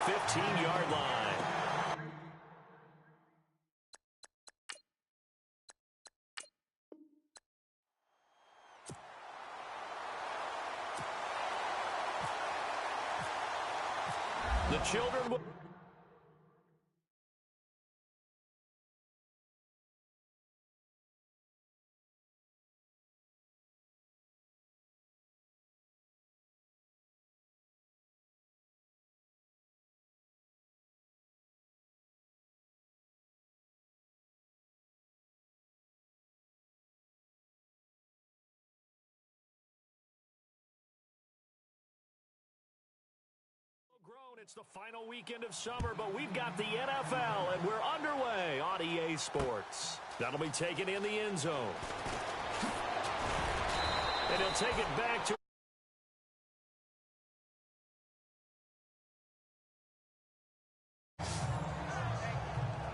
15-yard line. The children will... It's the final weekend of summer, but we've got the NFL, and we're underway on EA Sports. That'll be taken in the end zone. And he'll take it back to...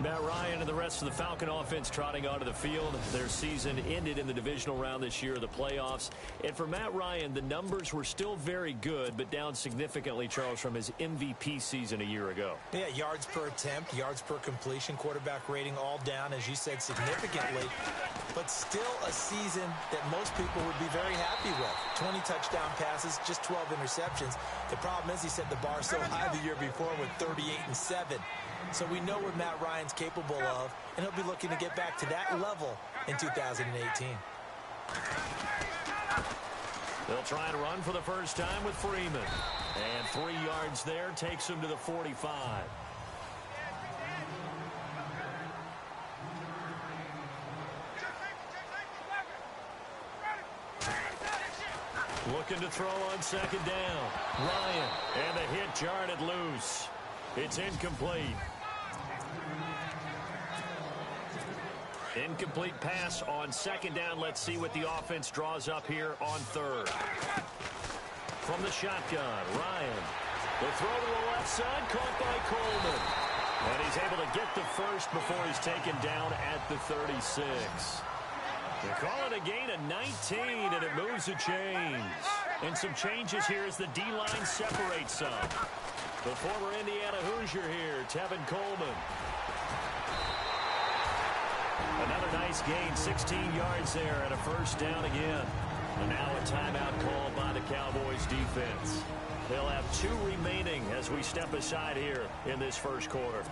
Matt Ryan and the rest of the Falcon offense trotting onto the field. Their season ended in the divisional round this year, the playoffs. And for Matt Ryan, the numbers were still very good, but down significantly, Charles, from his MVP season a year ago. Yeah, yards per attempt, yards per completion, quarterback rating all down, as you said, significantly. But still a season that most people would be very happy with. 20 touchdown passes, just 12 interceptions. The problem is he set the bar so high the year before with 38-7. So we know what Matt Ryan's capable of, and he'll be looking to get back to that level in 2018. They'll try and run for the first time with Freeman. And 3 yards there takes him to the 45. Looking to throw on second down. Ryan, and the hit jarred loose. It's incomplete. Incomplete pass on second down. Let's see what the offense draws up here on third. From the shotgun, Ryan. The throw to the left side, caught by Coleman. And he's able to get the first before he's taken down at the 36. They call it a gain of 19, and it moves the chains. And some changes here as the D-line separates some. The former Indiana Hoosier here, Tevin Coleman. Another nice gain, 16 yards there, and a first down again. And now a timeout called by the Cowboys defense. They'll have 2 remaining as we step aside here in this first quarter.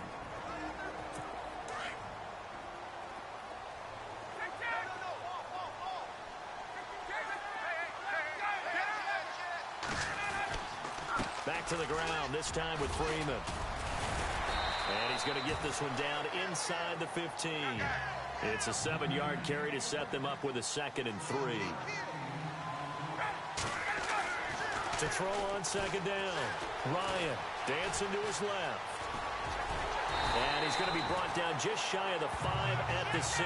Back to the ground, this time with Freeman. And he's going to get this one down inside the 15. It's a 7-yard carry to set them up with a 2nd and 3. To throw on second down. Ryan dancing to his left. And he's going to be brought down just shy of the 5 at the 6.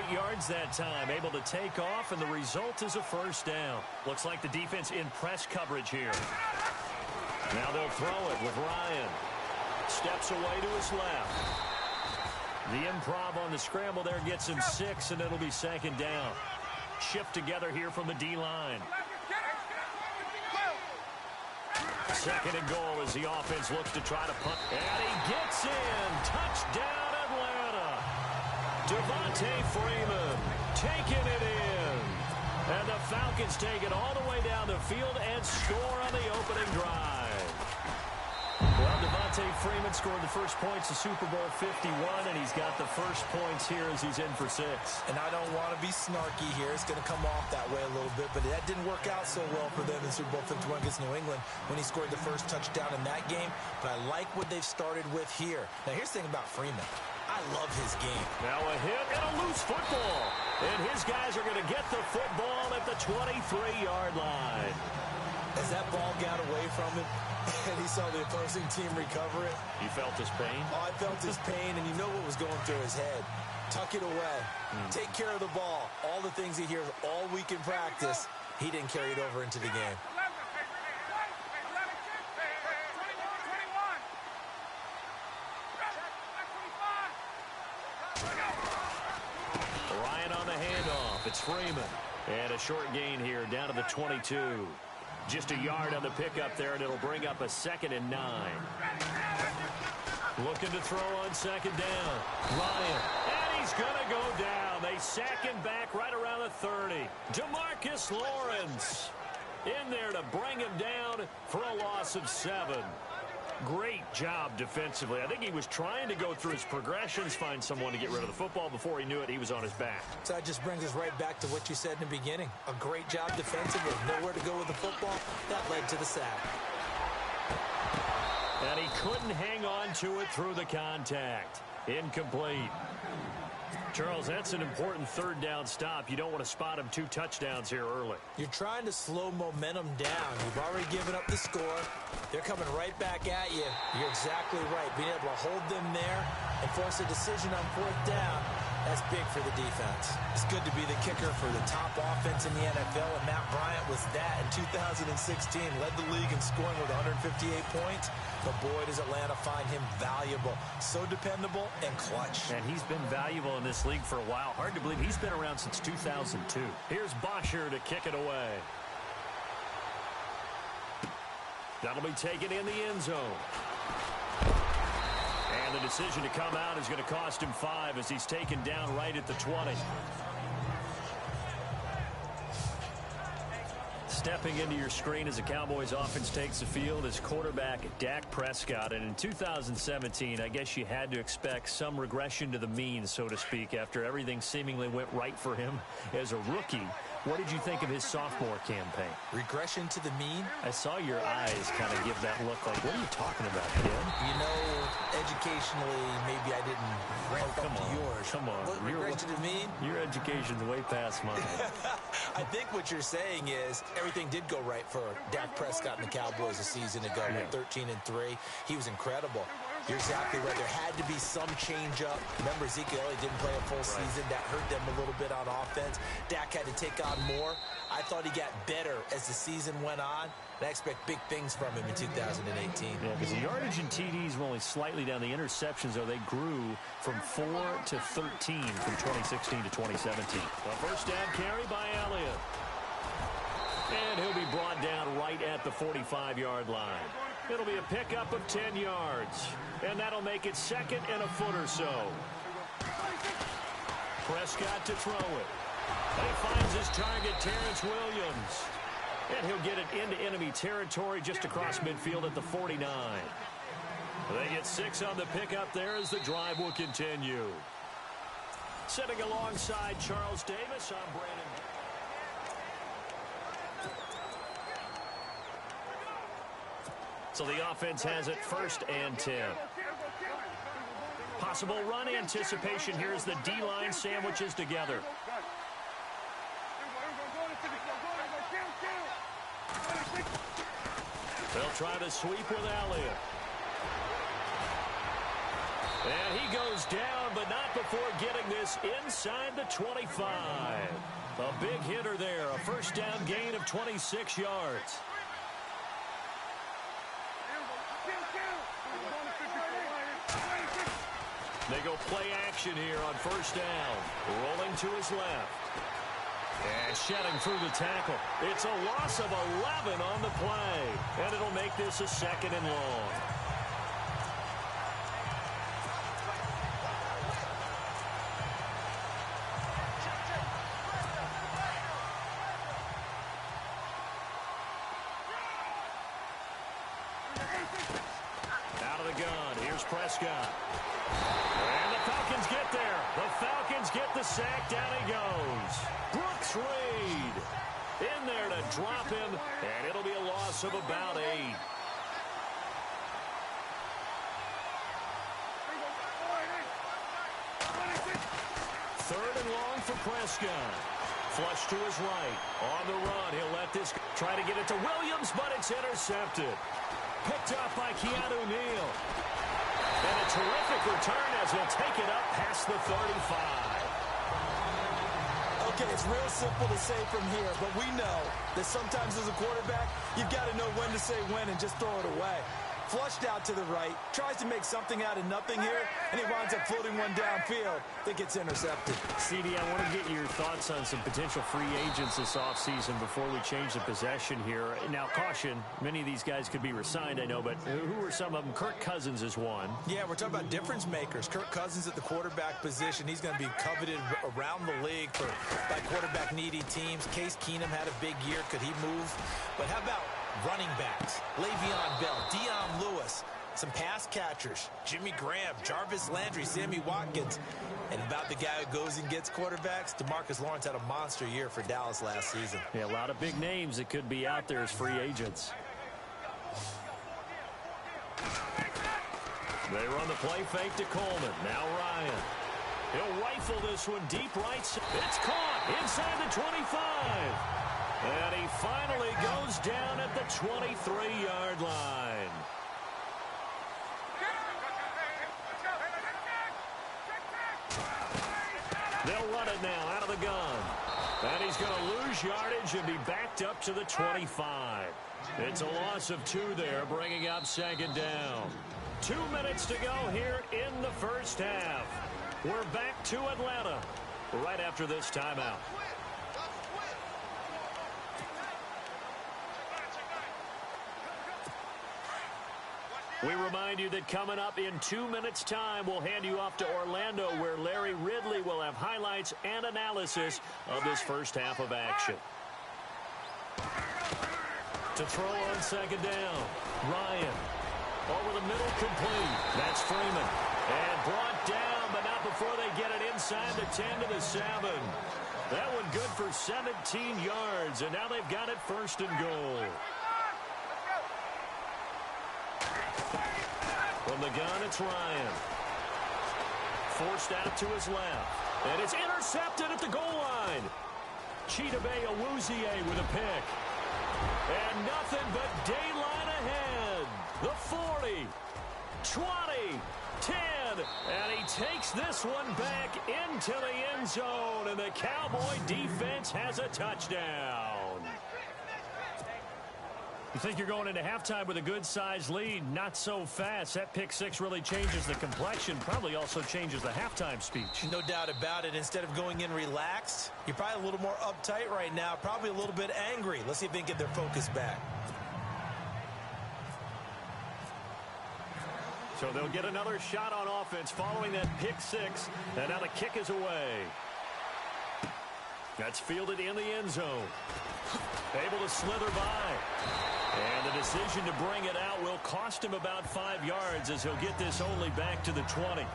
8 yards that time, able to take off, and the result is a first down. Looks like the defense in press coverage here. Now they'll throw it with Ryan. Steps away to his left. The improv on the scramble there gets him 6, and it'll be second down. Shift together here from the D-line. 2nd and goal as the offense looks to try to punt. And he gets in. Touchdown, Atlanta. Devontae Freeman taking it in. And the Falcons take it all the way down the field and score on the opening drive. Well, Devontae Freeman scored the first points of Super Bowl 51, and he's got the first points here as he's in for 6. And I don't want to be snarky here. It's going to come off that way a little bit, but that didn't work out so well for them in Super Bowl 51 against New England when he scored the first touchdown in that game. But I like what they've started with here. Now, here's the thing about Freeman. I love his game. Now a hit and a loose football. And his guys are going to get the football at the 23-yard line. As that ball got away from him, and he saw the opposing team recover it. You felt his pain? Oh, I felt his pain, and you know what was going through his head. Tuck it away. Take care of the ball. All the things he hears all week in practice, he didn't carry it over into the game. Ryan on the handoff. It's Freeman. And a short gain here down to the 22. Just a yard on the pickup there, and it'll bring up a 2nd and 9. Looking to throw on 2nd down. Ryan, and he's going to go down. They sack him back right around the 30. DeMarcus Lawrence in there to bring him down for a loss of 7. Great job defensively. I think he was trying to go through his progressions, find someone to get rid of the football. Before he knew it, he was on his back. So that just brings us right back to what you said in the beginning. A great job defensively. Nowhere to go with the football. That led to the sack. And he couldn't hang on to it through the contact. Incomplete. Charles, that's an important 3rd down stop. You don't want to spot him 2 touchdowns here early. You're trying to slow momentum down. You've already given up the score. They're coming right back at you. You're exactly right. Being able to hold them there and force a decision on 4th down, that's big for the defense. It's good to be the kicker for the top offense in the NFL, and Matt Bryant was that in 2016. Led the league in scoring with 158 points. But boy, does Atlanta find him valuable. So dependable and clutch. And he's been valuable in this league for a while. Hard to believe he's been around since 2002. Here's Bosher to kick it away. That'll be taken in the end zone. And the decision to come out is going to cost him 5 as he's taken down right at the 20. Stepping into your screen as the Cowboys offense takes the field is quarterback Dak Prescott. And in 2017, I guess you had to expect some regression to the mean, so to speak, after everything seemingly went right for him as a rookie. What did you think of his sophomore campaign? Regression to the mean? I saw your eyes kind of give that look like, what are you talking about, kid? You know, educationally, maybe I didn't ramp up to yours. Come on. What, regression to the mean? Your education's way past mine. I think what you're saying is everything did go right for Dak Prescott and the Cowboys a season ago. Yeah. 13-3. He was incredible. You're exactly right. There had to be some change up. Remember, Ezekiel didn't play a full season. That hurt them a little bit on offense. Dak had to take on more. I thought he got better as the season went on. And I expect big things from him in 2018. Yeah, because the yardage and TDs were only slightly down. The interceptions, though, they grew from 4 to 13 from 2016 to 2017. A first down carry by Elliott. And he'll be brought down right at the 45-yard line. It'll be a pickup of 10 yards. And that'll make it 2nd and a foot or so. Prescott to throw it. And he finds his target, Terrence Williams. And he'll get it into enemy territory just across midfield at the 49. They get 6 on the pickup there as the drive will continue. Sitting alongside Charles Davis, I'm Brandon. So the offense has it 1st and 10. Possible run anticipation here as the D-line sandwiches together. They'll try to sweep with Elliott. And he goes down, but not before getting this inside the 25. A big hitter there, a first down gain of 26 yards. They go play action here on first down. Rolling to his left. And shedding through the tackle. It's a loss of 11 on the play. And it'll make this a 2nd and long. Out of the gun. Here's Prescott. And the Falcons get there. The Falcons get the sack. Down he goes. Brooks Reed in there to drop him. And it'll be a loss of about 8. Third and long for Prescott. Flush to his right. On the run. He'll let this try to get it to Williams, but it's intercepted. Picked up by Keanu Neal. And a terrific return as he'll take it up past the 35. Okay, it's real simple to say from here, but we know that sometimes as a quarterback, you've got to know when to say when and just throw it away. Flushed out to the right. Tries to make something out of nothing here, and he winds up floating one downfield that gets intercepted. CD, I want to get your thoughts on some potential free agents this offseason before we change the possession here. Now, caution, many of these guys could be resigned, I know, but who are some of them? Kirk Cousins is one. Yeah, we're talking about difference makers. Kirk Cousins at the quarterback position. He's going to be coveted around the league by quarterback-needy teams. Case Keenum had a big year. Could he move? But how about running backs? Le'Veon Bell, Dion Lewis, some pass catchers, Jimmy Graham, Jarvis Landry, Sammy Watkins. And about the guy who goes and gets quarterbacks, DeMarcus Lawrence had a monster year for Dallas last season. Yeah, a lot of big names that could be out there as free agents. They run the play fake to Coleman. Now Ryan. He'll rifle this one deep right. It's caught inside the 25. And he finally goes down at the 23-yard line. They'll run it now out of the gun. And he's going to lose yardage and be backed up to the 25. It's a loss of 2 there, bringing up second down. 2 minutes to go here in the first half. We're back to Atlanta right after this timeout. We remind you that coming up in 2 minutes' time, we'll hand you off to Orlando, where Larry Ridley will have highlights and analysis of this first half of action. To throw on second down, Ryan. Over the middle, complete. That's Freeman. And brought down, but not before they get it inside the 10 to the 7. That one good for 17 yards, and now they've got it first and goal. From the gun, it's Ryan. Forced out to his left. And it's intercepted at the goal line. Chidobe Awuzie with a pick. And nothing but daylight ahead. The 40, 20, 10. And he takes this one back into the end zone. And the Cowboy defense has a touchdown. You think you're going into halftime with a good-sized lead? Not so fast. That pick six really changes the complexion, probably also changes the halftime speech. No doubt about it. Instead of going in relaxed, you're probably a little more uptight right now, probably a little bit angry. Let's see if they can get their focus back. So they'll get another shot on offense following that pick six, and now the kick is away. That's fielded in the end zone. Able to slither by. And the decision to bring it out will cost him about 5 yards, as he'll get this only back to the 20.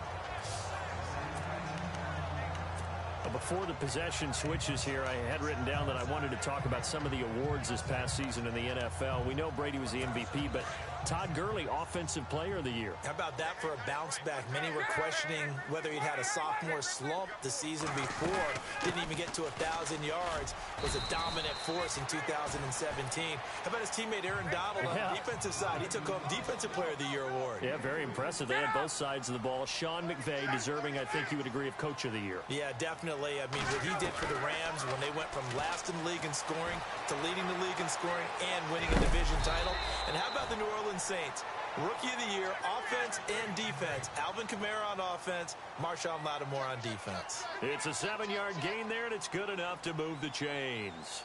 Before the possession switches here, I had written down that I wanted to talk about some of the awards this past season in the NFL. We know Brady was the MVP, but Todd Gurley, Offensive Player of the Year. How about that for a bounce back? Many were questioning whether he'd had a sophomore slump the season before. Didn't even get to 1,000 yards. Was a dominant force in 2017. How about his teammate Aaron Donald on the defensive side? He took home Defensive Player of the Year award. Yeah, very impressive. They had both sides of the ball. Sean McVay deserving, I think you would agree, of Coach of the Year. Yeah, definitely. I mean, what he did for the Rams when they went from last in the league in scoring to leading the league in scoring and winning a division title. And how about the New Orleans Saints? Rookie of the Year, offense and defense. Alvin Kamara on offense, Marshawn Lattimore on defense. It's a 7-yard gain there, and it's good enough to move the chains.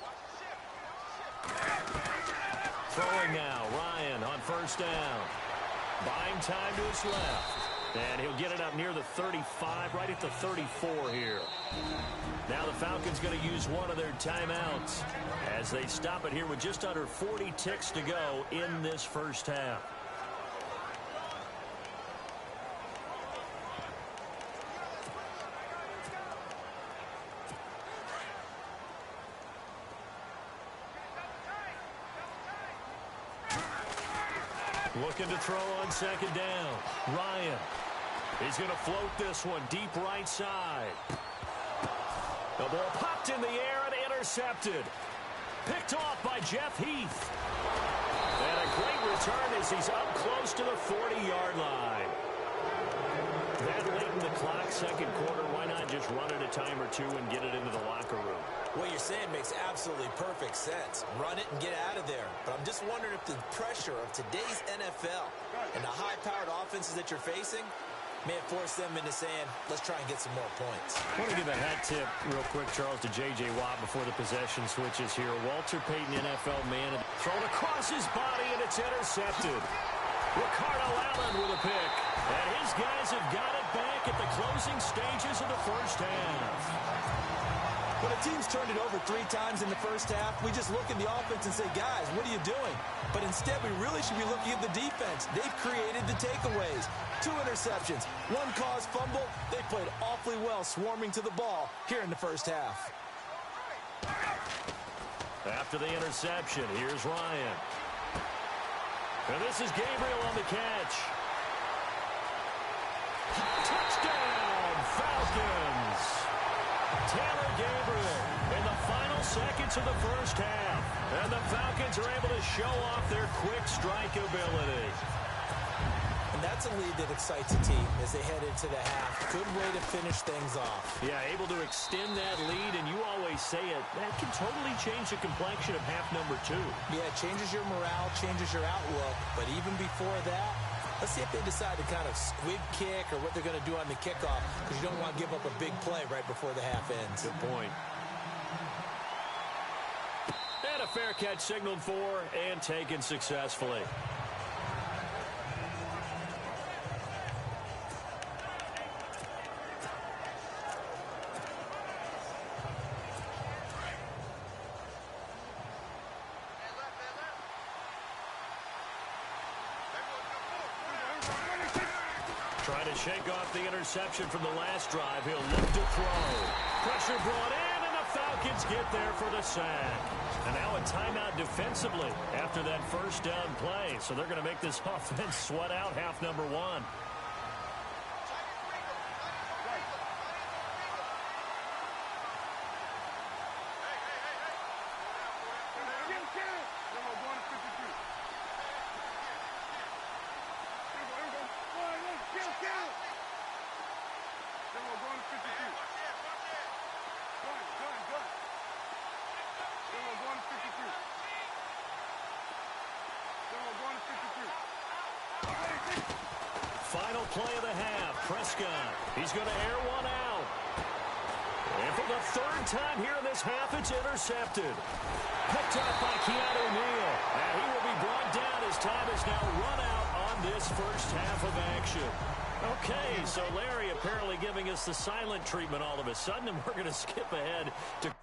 Throwing now, Ryan on first down. Buying time to his left. And he'll get it up near the 35, right at the 34 here. Now the Falcons going to use one of their timeouts as they stop it here with just under 40 ticks to go in this first half. Looking to throw on second down. Ryan. He's going to float this one deep right side. The ball popped in the air and intercepted. Picked off by Jeff Heath. And a great return as he's up close to the 40-yard line. And late in the clock, second quarter, why not just run it a time or two and get it into the locker room? What you're saying makes absolutely perfect sense. Run it and get out of there. But I'm just wondering if the pressure of today's NFL and the high-powered offenses that you're facing may have forced them into saying, let's try and get some more points. I want to give a hat tip real quick, Charles, to J.J. Watt before the possession switches here. Walter Payton, NFL man, thrown across his body, and it's intercepted. Ricardo Allen with a pick. And his guys have got it back at the closing stages of the first half. When a team's turned it over 3 times in the first half, we just look at the offense and say, guys, what are you doing? But instead, we really should be looking at the defense. They've created the takeaways. 2 interceptions, 1 caused fumble. They played awfully well swarming to the ball here in the first half. After the interception, here's Ryan. And this is Gabriel on the catch. Touchdown, Falcons! Taylor Gabriel in the final seconds of the first half. And the Falcons are able to show off their quick strike ability. And that's a lead that excites a team as they head into the half. Good way to finish things off. Yeah, able to extend that lead, and you always say it, that can totally change the complexion of half number 2. Yeah, it changes your morale, changes your outlook. But even before that, let's see if they decide to kind of squib kick or what they're going to do on the kickoff, because you don't want to give up a big play right before the half ends. Good point. And a fair catch signaled for and taken successfully. Trying to shake off the interception from the last drive. He'll look to throw. Pressure brought in, and the Falcons get there for the sack. And now a timeout defensively after that first down play. So they're going to make this offense sweat out half number 1. Final play of the half. Prescott. He's going to air one out. And for the 3rd time here in this half, it's intercepted. Picked up by Keanu Neal. And he will be brought down as time is now run out on this first half of action. Okay, so Larry apparently giving us the silent treatment all of a sudden, and we're going to skip ahead to...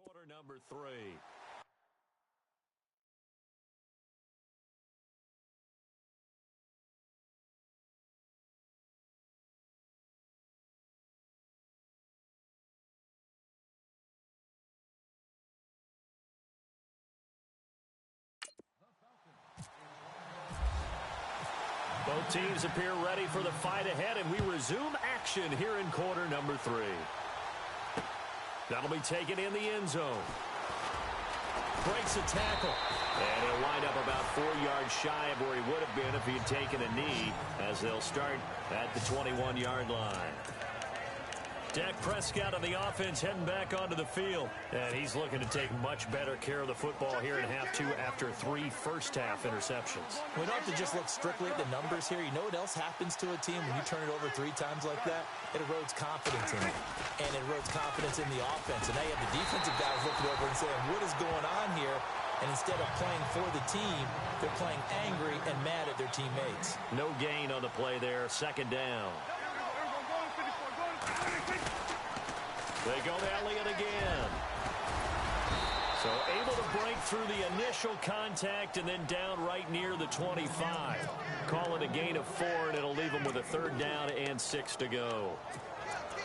Quarter number 3. Both teams appear ready for the fight ahead, and we resume action here in quarter number 3. That'll be taken in the end zone. Breaks a tackle. And he'll wind up about 4 yards shy of where he would have been if he had taken a knee, as they'll start at the 21-yard line. Dak Prescott on the offense heading back onto the field. And he's looking to take much better care of the football here in half 2 after 3 first-half interceptions. We don't have to just look strictly at the numbers here. You know what else happens to a team when you turn it over 3 times like that? It erodes confidence in it. And it erodes confidence in the offense. And now you have the defensive guys looking over and saying, what is going on here? And instead of playing for the team, they're playing angry and mad at their teammates. No gain on the play there. 2nd down. They go to Elliott again. So able to break through the initial contact and then down right near the 25. Call it a gain of 4, and it'll leave them with a 3rd down and 6 to go.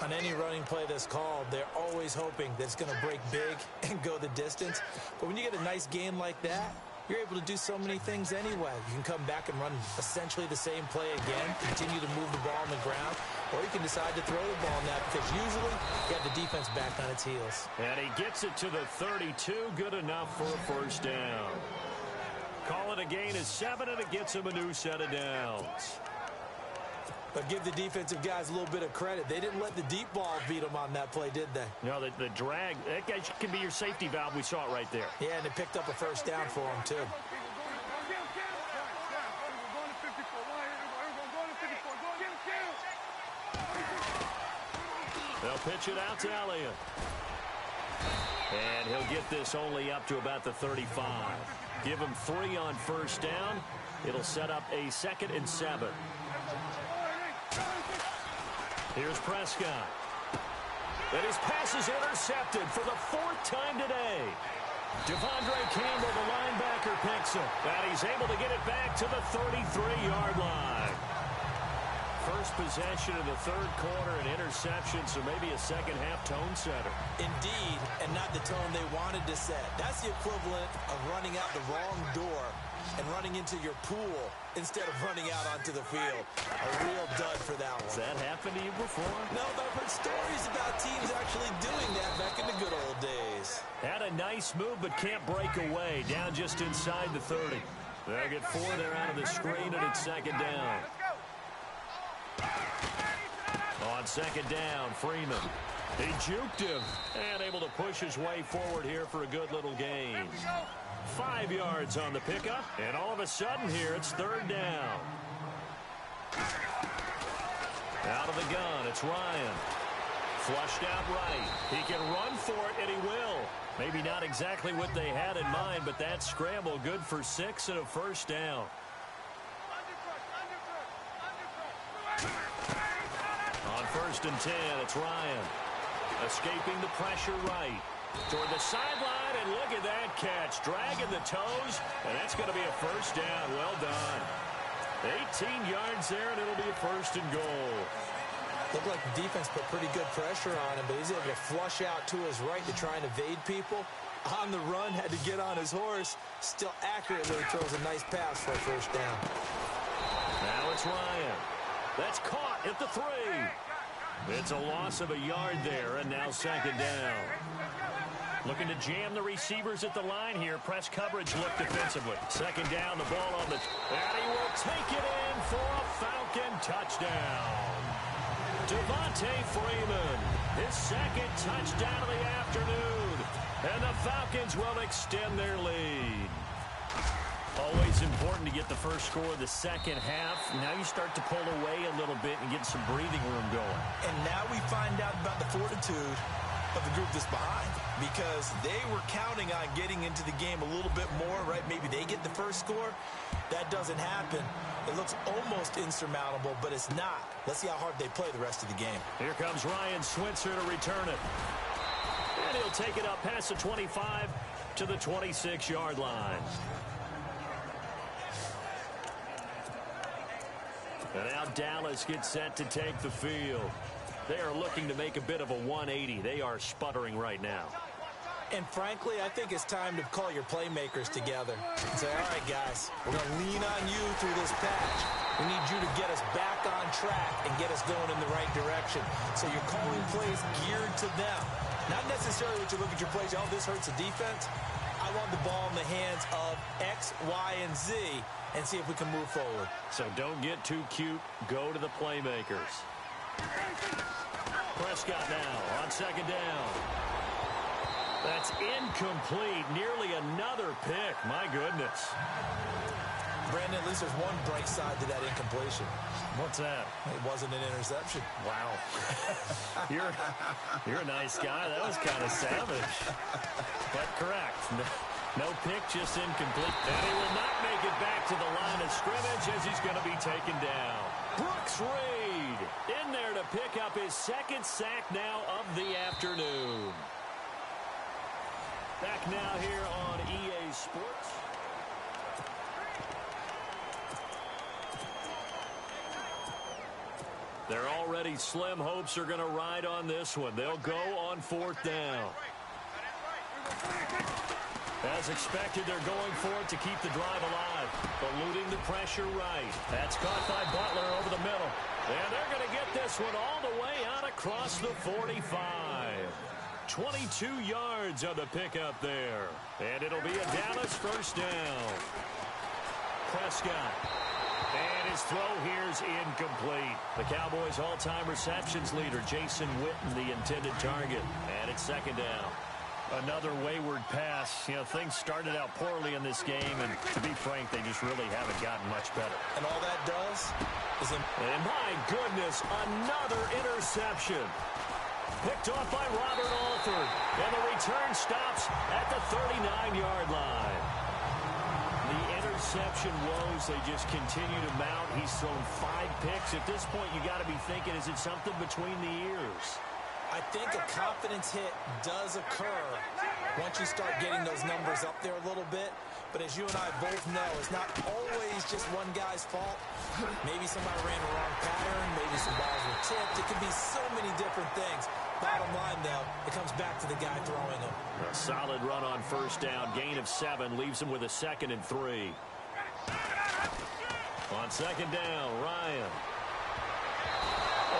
On any running play that's called, they're always hoping that it's going to break big and go the distance. But when you get a nice gain like that, you're able to do so many things anyway. You can come back and run essentially the same play again, continue to move the ball on the ground, or you can decide to throw the ball now because usually you have the defense back on its heels. And he gets it to the 32, good enough for a 1st down. Call it a gain of 7, and it gets him a new set of downs. But give the defensive guys a little bit of credit. They didn't let the deep ball beat them on that play, did they? No, the drag, that guy can be your safety valve. We saw it right there. Yeah, and they picked up a 1st down for him, too. They'll pitch it out to Elliott. And he'll get this only up to about the 35. Give him 3 on 1st down. It'll set up a 2nd and 7. Here's Prescott. And his pass is intercepted for the 4th time today. Devondre Campbell, the linebacker, picks him. And he's able to get it back to the 33-yard line. First possession in the 3rd quarter, an interception, so maybe a second-half tone setter. Indeed, and not the tone they wanted to set. That's the equivalent of running out the wrong door and running into your pool instead of running out onto the field. A real dud for that one. Has that happened to you before? No, but I've heard stories about teams actually doing that back in the good old days. Had a nice move, but can't break away. Down just inside the 30. They'll get 4 there out of the screen, and it's 2nd down. On 2nd down, Freeman. He juked him and able to push his way forward here for a good little gain. 5 yards on the pickup, and all of a sudden here it's 3rd down. Out of the gun, it's Ryan. Flushed out right. He can run for it, and he will. Maybe not exactly what they had in mind, but that scramble good for 6 and a 1st down. On 1st and 10, it's Ryan. Escaping the pressure right. Toward the sideline, and look at that catch. Dragging the toes, and that's going to be a 1st down. Well done. 18 yards there, and it'll be a 1st and goal. Looked like the defense put pretty good pressure on him, but he's able to flush out to his right to try and evade people. On the run, had to get on his horse. Still accurately throws a nice pass for a 1st down. Now it's Ryan. That's caught at the 3. It's a loss of a yard there, and now 2nd down. Looking to jam the receivers at the line here. Press coverage look defensively. 2nd down, the ball on the... And he will take it in for a Falcon touchdown. Devontae Freeman, his 2nd touchdown of the afternoon. And the Falcons will extend their lead. Always important to get the first score of the 2nd half. Now you start to pull away a little bit and get some breathing room going. And now we find out about the fortitude of the group that's behind, because they were counting on getting into the game a little bit more, right? Maybe they get the first score. That doesn't happen. It looks almost insurmountable, but it's not. Let's see how hard they play the rest of the game. Here comes Ryan Switzer to return it. And he'll take it up past the 25 to the 26-yard line. And now Dallas gets set to take the field. They are looking to make a bit of a 180. They are sputtering right now. And frankly, I think it's time to call your playmakers together and say, all right, guys, we're going to lean on you through this patch. We need you to get us back on track and get us going in the right direction. So you're calling plays geared to them. Not necessarily what you look at your plays, oh, this hurts the defense. I want the ball in the hands of X, Y, and Z and see if we can move forward. So don't get too cute. Go to the playmakers. Prescott now on 2nd down. That's incomplete. Nearly another pick. My goodness. Brandon, at least there's one bright side to that incompletion. What's that? It wasn't an interception. Wow. You're a nice guy. That was kind of savage. But correct. No pick, just incomplete. And he will not make it back to the line of scrimmage as he's going to be taken down. Brooks Reed in there to pick up his 2nd sack now of the afternoon. Back now here on EA Sports. Their already slim hopes are going to ride on this one. They'll go on 4th down. As expected, they're going for it to keep the drive alive. Eluding the pressure right. That's caught by Butler over the middle. And they're going to get this one all the way out across the 45. 22 yards on the pickup there. And it'll be a Dallas first down. Prescott. And his throw here's incomplete. The Cowboys' all-time receptions leader, Jason Witten, the intended target. And it's 2nd down. Another wayward pass. You know, things started out poorly in this game, and to be frank, they just really haven't gotten much better. And all that does is... And my goodness, another interception. Picked off by Robert Alford. And the return stops at the 39-yard line. The interception woes, they just continue to mount. He's thrown 5 picks. At this point, you got to be thinking, is it something between the ears? I think a confidence hit does occur once you start getting those numbers up there a little bit. But as you and I both know, it's not always just one guy's fault. Maybe somebody ran the wrong pattern. Maybe some balls were tipped. It could be so many different things. Bottom line, though, it comes back to the guy throwing them. A solid run on 1st down. Gain of 7 leaves him with a 2nd and 3. On 2nd down, Ryan.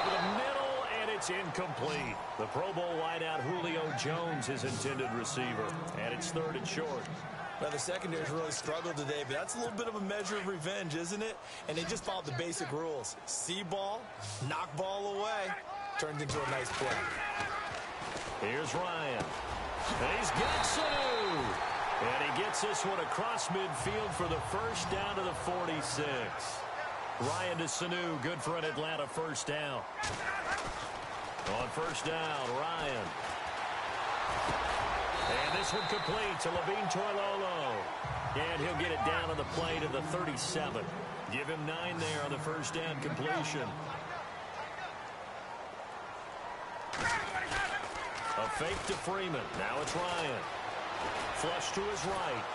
Over the middle. It's incomplete. The Pro Bowl wideout Julio Jones, his intended receiver. And it's 3rd and short. Now, the secondary's really struggled today, but that's a little bit of a measure of revenge, isn't it? And they just followed the basic rules. See ball, knock ball away. Turned into a nice play. Here's Ryan. And he's got Sanu. And he gets this one across midfield for the first down to the 46. Ryan to Sanu, good for an Atlanta first down. On 1st down, Ryan. And this one complete to Levine Toilolo. And he'll get it down on the play to the 37. Give him 9 there on the first down completion. A fake to Freeman. Now it's Ryan. Flush to his right.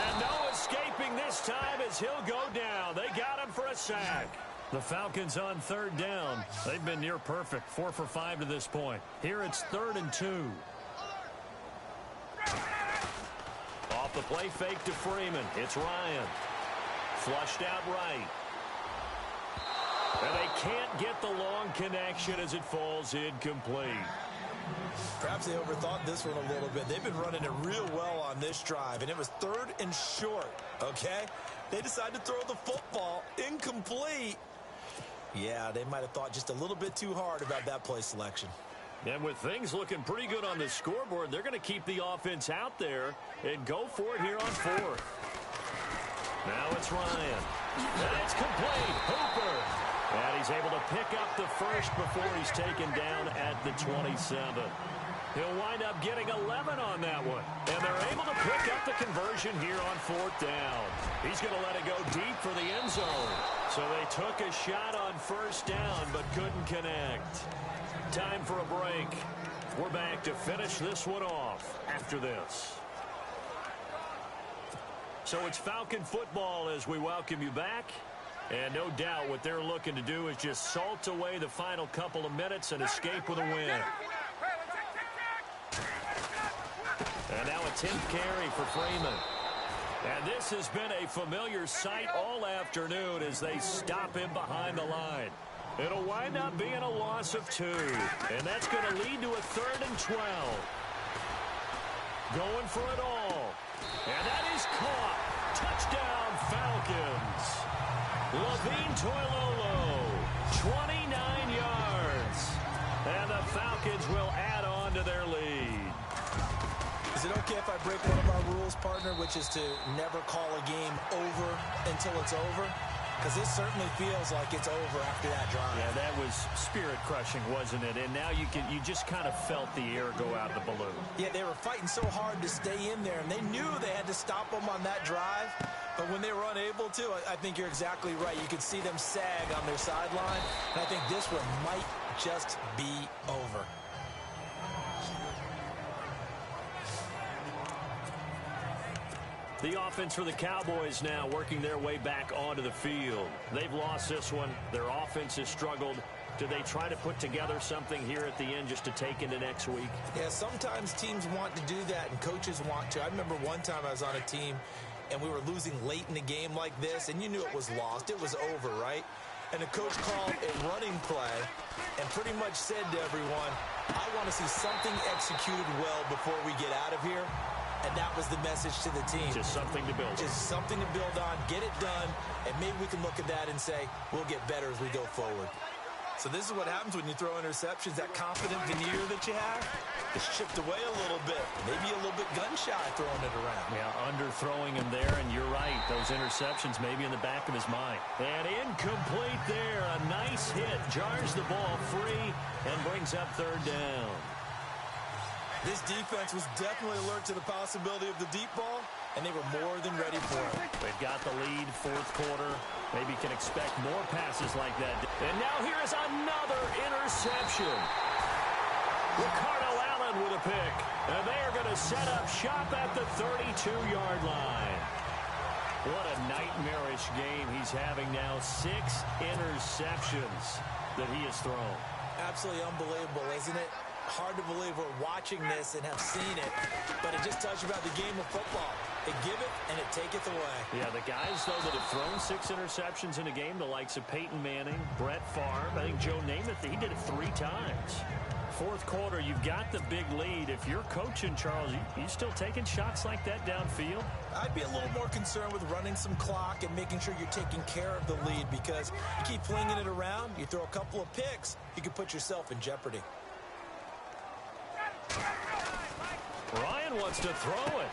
And no escaping this time as he'll go down. They got him for a sack. The Falcons on 3rd down. They've been near perfect. 4 for 5 to this point. Here it's 3rd and 2. Off the play fake to Freeman. It's Ryan. Flushed out right. And they can't get the long connection as it falls incomplete. Perhaps they overthought this one a little bit. They've been running it real well on this drive, and it was 3rd and short, okay? They decided to throw the football incomplete. Yeah, they might have thought just a little bit too hard about that play selection. And with things looking pretty good on the scoreboard, they're going to keep the offense out there and go for it here on 4th. Now it's Ryan. And it's complete. Hooper. And he's able to pick up the first before he's taken down at the 27. He'll wind up getting 11 on that one. And they're able to pick up the conversion here on 4th down. He's going to let it go deep for the end zone. So they took a shot on 1st down but couldn't connect. Time for a break. We're back to finish this one off after this. So it's Falcon football as we welcome you back. And no doubt what they're looking to do is just salt away the final couple of minutes and escape with a win. And now a 10th carry for Freeman. And this has been a familiar sight all afternoon as they stop him behind the line. It'll wind up being a loss of 2. And that's going to lead to a 3rd and 12. Going for it all. And that is caught. Touchdown, Falcons. Levine Toilolo, 29 yards. And the Falcons will add on to their lead. Is it okay if I break one of our rules, partner, which is to never call a game over until it's over? Because this certainly feels like it's over after that drive. Yeah, that was spirit-crushing, wasn't it? And now you just kind of felt the air go out of the balloon. Yeah, they were fighting so hard to stay in there, and they knew they had to stop them on that drive. But when they were unable to, I think you're exactly right. You could see them sag on their sideline, and I think this one might just be over. The offense for the Cowboys now working their way back onto the field. They've lost this one. Their offense has struggled. Do they try to put together something here at the end just to take into next week? Yeah, sometimes teams want to do that and coaches want to. I remember one time I was on a team and we were losing late in the game like this, and you knew it was lost. It was over, right? And the coach called a running play and pretty much said to everyone, I want to see something executed well before we get out of here. And that was the message to the team. Just something to build on. Just something to build on, get it done, and maybe we can look at that and say, we'll get better as we go forward. So this is what happens when you throw interceptions. That confident veneer that you have is chipped away a little bit. Maybe a little bit gun-shy throwing it around. Yeah, underthrowing him there, and you're right. Those interceptions maybe in the back of his mind. And incomplete there. A nice hit. Jars the ball free and brings up third down. This defense was definitely alert to the possibility of the deep ball, and they were more than ready for it. They've got the lead, fourth quarter. Maybe can expect more passes like that. And now here is another interception. Ricardo Allen with a pick. And they are going to set up shop at the 32-yard line. What a nightmarish game he's having now. 6 interceptions that he has thrown. Absolutely unbelievable, isn't it? Hard to believe we're watching this and have seen it, but it just tells you about the game of football. It give it and it taketh away. Yeah, the guys, though, that have thrown 6 interceptions in a game, the likes of Peyton Manning, Brett Favre, I think Joe Namath, he did it 3 times. Fourth quarter, you've got the big lead. If you're coaching, Charles, you still taking shots like that downfield? I'd be a little more concerned with running some clock and making sure you're taking care of the lead, because you keep flinging it around, you throw a couple of picks, you could put yourself in jeopardy. Ryan wants to throw it.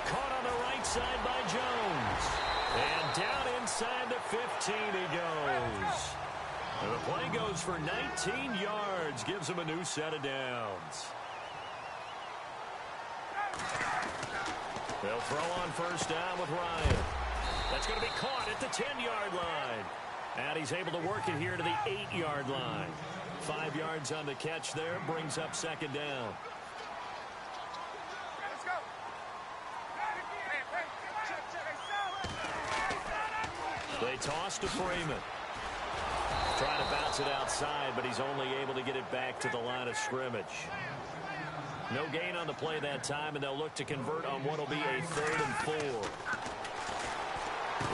Caught on the right side by Jones. And down inside the 15 he goes. And the play goes for 19 yards. Gives him a new set of downs. They'll throw on first down with Ryan. That's going to be caught at the 10-yard line. And he's able to work it here to the 8-yard line. 5 yards on the catch there. Brings up second down. They toss to Freeman. Trying to bounce it outside, but he's only able to get it back to the line of scrimmage. No gain on the play that time, and they'll look to convert on what will be a 3rd and 4.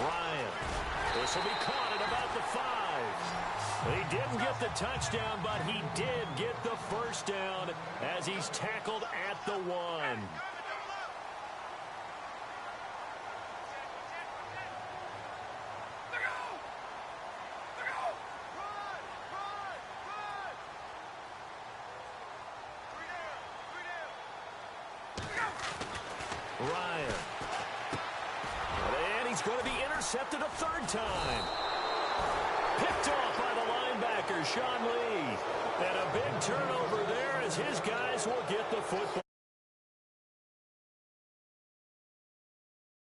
Ryan. This will be caught at about the 5. He didn't get the touchdown, but he did get the first down as he's tackled at the 1. Ryan. And he's going to be intercepted a 3rd time. Picked off by the linebacker, Sean Lee. And a big turnover there as his guys will get the football.